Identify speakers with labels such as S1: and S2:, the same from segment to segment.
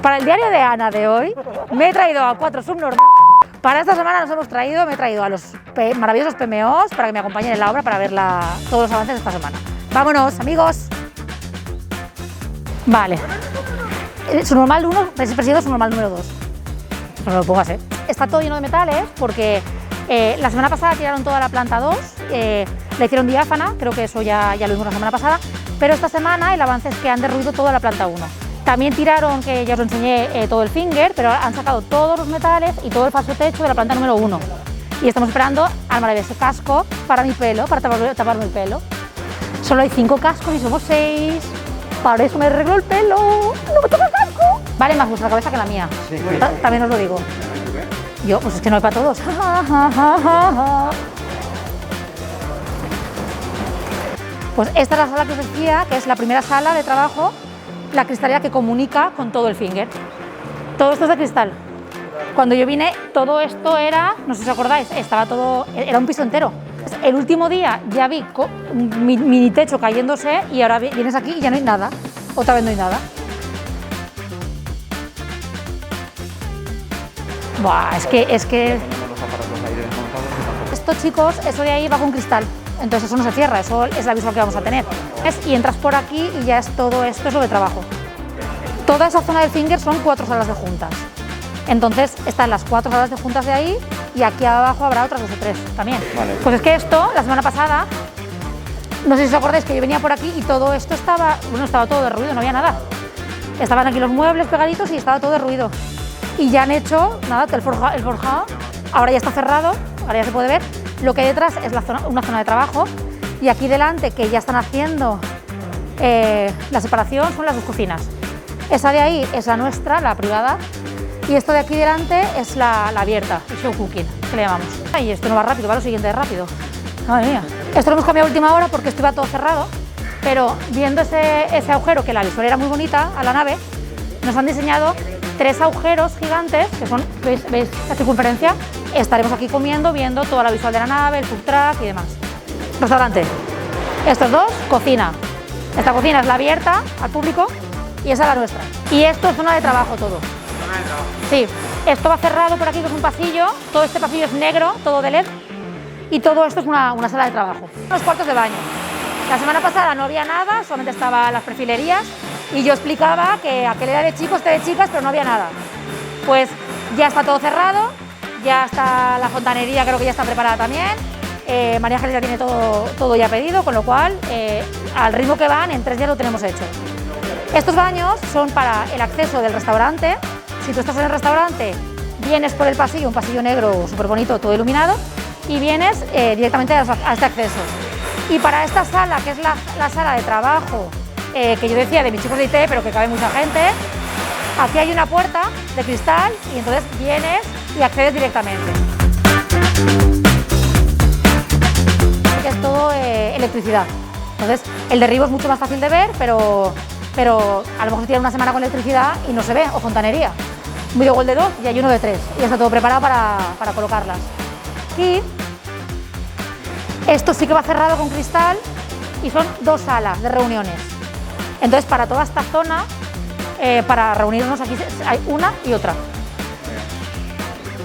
S1: Para el diario de Ana de hoy, me he traído a 4 subnormales. Para esta semana me he traído a los maravillosos PMOs para que me acompañen en la obra para ver todos los avances de esta semana. ¡Vámonos, amigos! Vale. Subnormal 1, presido subnormal número 2. No lo pongas, ¿eh? Está todo lleno de metales porque la semana pasada tiraron toda la planta 2, la hicieron diáfana, creo que eso ya lo vimos la semana pasada, pero esta semana el avance es que han derruido toda la planta 1. También tiraron, que ya os enseñé, todo el finger, pero han sacado todos los metales y todo el falso techo de la planta número 1. Y estamos esperando al maravilloso casco para mi pelo, para taparme el pelo. Solo hay 5 cascos y somos 6. Para eso me arreglo el pelo. ¡No me toca el casco! Vale más vuestra cabeza que la mía. Sí. También os lo digo. Yo, pues es que no hay para todos. Pues esta es la sala que os decía, que es la primera sala de trabajo, la cristalera que comunica con todo el finger. Todo esto es de cristal. Cuando yo vine, todo esto era, no sé si os acordáis, estaba todo, era un piso entero. El último día ya vi un mini techo cayéndose y ahora vienes aquí y ya no hay nada. Otra vez no hay nada. Buah, es que... Esto, chicos, eso de ahí va con cristal. Entonces eso no se cierra, eso es la visual que vamos a tener. Y entras por aquí y ya es todo esto es lo de trabajo. Toda esa zona del finger son 4 salas de juntas. Entonces están las 4 salas de juntas de ahí y aquí abajo habrá otras 2 o 3 también. Vale. Pues es que esto, la semana pasada, no sé si os acordáis que yo venía por aquí y todo esto estaba todo derruido, no había nada. Estaban aquí los muebles pegaditos y estaba todo derruido. Y ya han hecho, nada, el forjado, ahora ya está cerrado, ahora ya se puede ver. Lo que hay detrás es una zona de trabajo y aquí delante, que ya están haciendo la separación, son las 2 cocinas. Esa de ahí es la nuestra, la privada, y esto de aquí delante es la abierta, el show cooking, que le llamamos. Y esto no va rápido, va lo siguiente de rápido. Madre mía. Esto lo hemos cambiado a última hora porque esto iba todo cerrado, pero viendo ese agujero, que la visual era muy bonita a la nave, nos han diseñado 3 agujeros gigantes, que son, ¿veis la circunferencia? Estaremos aquí comiendo, viendo toda la visual de la nave, el food truck y demás. Restaurante. Estos 2, cocina. Esta cocina es la abierta al público y esa es la nuestra. Y esto es zona de trabajo todo. ¿Zona de trabajo? Sí. Esto va cerrado por aquí, que es un pasillo. Todo este pasillo es negro, todo de LED. Y todo esto es una sala de trabajo. Los cuartos de baño. La semana pasada no había nada, solamente estaban las perfilerías. Y yo explicaba que aquel era de chicos, este de chicas, pero no había nada. Pues ya está todo cerrado, ya está la fontanería, creo que ya está preparada también. María Ángeles ya tiene todo ya pedido, con lo cual, al ritmo que van, en 3 días lo tenemos hecho. Estos baños son para el acceso del restaurante. Si tú estás en el restaurante, vienes por el pasillo, un pasillo negro súper bonito, todo iluminado, y vienes directamente a este acceso. Y para esta sala, que es la sala de trabajo, que yo decía de mis chicos de IT, pero que cabe mucha gente, aquí hay una puerta de cristal y entonces vienes y accedes directamente. Es todo electricidad, entonces el derribo es mucho más fácil de ver, pero a lo mejor se tira una semana con electricidad y no se ve, o fontanería. Un video gol de 2 y hay uno de 3 y ya está todo preparado para colocarlas. Y esto sí que va cerrado con cristal y son 2 salas de reuniones. Entonces, para toda esta zona, para reunirnos aquí hay una y otra.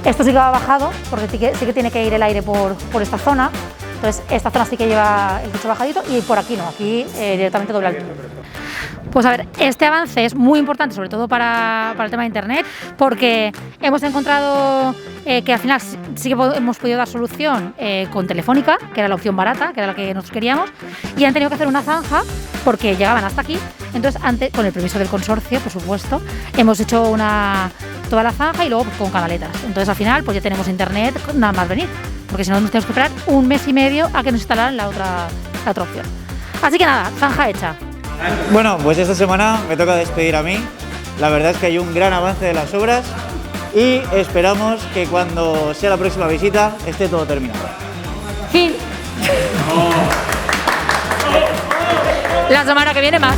S1: Esto sí que va bajado, porque sí que tiene que ir el aire por esta zona. Entonces, esta zona sí que lleva el techo bajadito y por aquí no, aquí directamente doble altura. Pues a ver, este avance es muy importante, sobre todo para el tema de internet, porque hemos encontrado que al final sí que hemos podido dar solución con Telefónica, que era la opción barata, que era la que nosotros queríamos, y han tenido que hacer una zanja porque llegaban hasta aquí. Entonces, antes, con el permiso del consorcio, por supuesto, hemos hecho toda la zanja y luego pues, con canaletas. Entonces, al final, pues ya tenemos internet nada más venir, porque si no nos tenemos que esperar 1 mes y medio a que nos instalaran la otra opción. Así que nada, zanja hecha.
S2: Bueno, pues esta semana me toca despedir a mí. La verdad es que hay un gran avance de las obras y esperamos que cuando sea la próxima visita esté todo terminado.
S1: Fin. La semana que viene más.